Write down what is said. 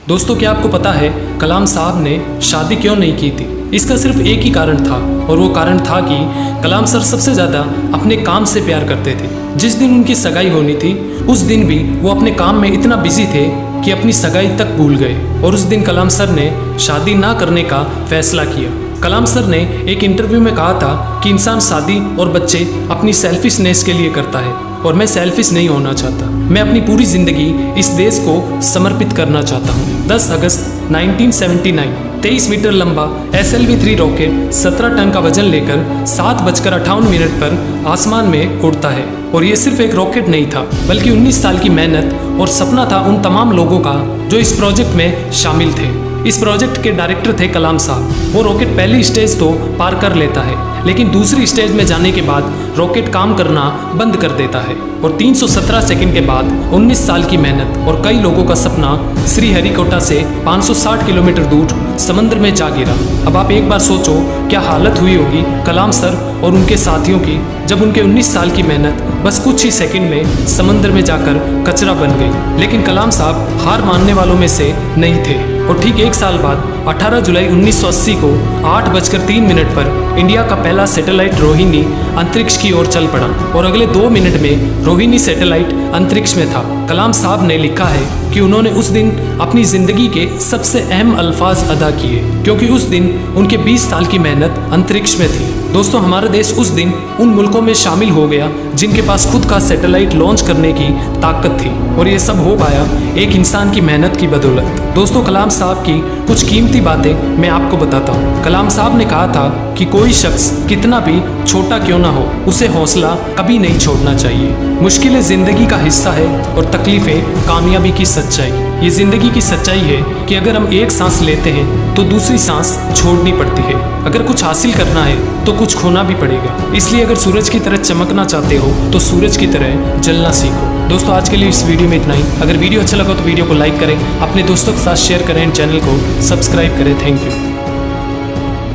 दोस्तों, क्या आपको पता है कलाम साहब ने शादी क्यों नहीं की थी? इसका सिर्फ एक ही कारण था और वो कारण था कि कलाम सर सबसे ज़्यादा अपने काम से प्यार करते थे। जिस दिन उनकी सगाई होनी थी उस दिन भी वो अपने काम में इतना बिजी थे कि अपनी सगाई तक भूल गए और उस दिन कलाम सर ने शादी ना करने का फैसला किया। कलाम सर ने एक इंटरव्यू में कहा था कि इंसान शादी और बच्चे अपनी सेल्फिशनेस के लिए करता है और मैं सेल्फिश नहीं होना चाहता। मैं अपनी पूरी ज़िंदगी इस देश को समर्पित करना चाहता हूँ। 10 अगस्त 1979 23 मीटर लंबा SLV-3 रॉकेट 17 टन का वजन लेकर 7:58 पर आसमान में उड़ता है। और ये सिर्फ एक रॉकेट नहीं था बल्कि 19 साल की मेहनत और सपना था उन तमाम लोगों का जो इस प्रोजेक्ट में शामिल थे। इस प्रोजेक्ट के डायरेक्टर थे कलाम साहब। वो रॉकेट पहली स्टेज तो पार कर लेता है लेकिन दूसरी स्टेज में जाने के बाद रॉकेट काम करना बंद कर देता है और 317 सेकंड के बाद 19 साल की मेहनत और कई लोगों का सपना श्रीहरिकोटा से 560 किलोमीटर दूर समंदर में जा गिरा। अब आप एक बार सोचो क्या हालत हुई होगी कलाम सर और उनके साथियों की जब उनके 19 साल की मेहनत बस कुछ ही सेकंड में समंदर में जाकर कचरा बन गई। लेकिन कलाम साहब हार मानने वालों में से नहीं थे और ठीक एक साल बाद 18 जुलाई 1980 को 8:03 पर इंडिया का पहला सैटेलाइट रोहिणी अंतरिक्ष की ओर चल पड़ा और अगले 2 मिनट में रोहिणी सैटेलाइट अंतरिक्ष में था। कलाम साहब ने लिखा है कि उन्होंने उस दिन अपनी जिंदगी के सबसे अहम अल्फाज अदा किए क्योंकि उस दिन उनके 20 साल की मेहनत अंतरिक्ष में थी। दोस्तों, हमारा देश उस दिन उन मुल्कों में शामिल हो गया जिनके पास खुद का सैटेलाइट लॉन्च करने की ताकत थी और ये सब हो पाया एक इंसान की मेहनत की बदौलत। दोस्तों, कलाम साहब की कुछ कीमती बातें मैं आपको बताता हूँ। कलाम साहब ने कहा था कि कोई शख्स कितना भी छोटा क्यों ना हो उसे हौसला कभी नहीं छोड़ना चाहिए। मुश्किलें जिंदगी का हिस्सा है और तकलीफें कामयाबी की सच्चाई। ये जिंदगी की सच्चाई है कि अगर हम एक सांस लेते हैं तो दूसरी सांस छोड़नी पड़ती है। अगर कुछ हासिल करना है तो कुछ खोना भी पड़ेगा। इसलिए अगर सूरज की तरह चमकना चाहते हो तो सूरज की तरह जलना सीखो। दोस्तों, आज के लिए इस वीडियो में इतना ही। अगर वीडियो अच्छा लगा तो वीडियो को लाइक करें, अपने दोस्तों के साथ शेयर करें, चैनल को सब्सक्राइब करें। Thank you.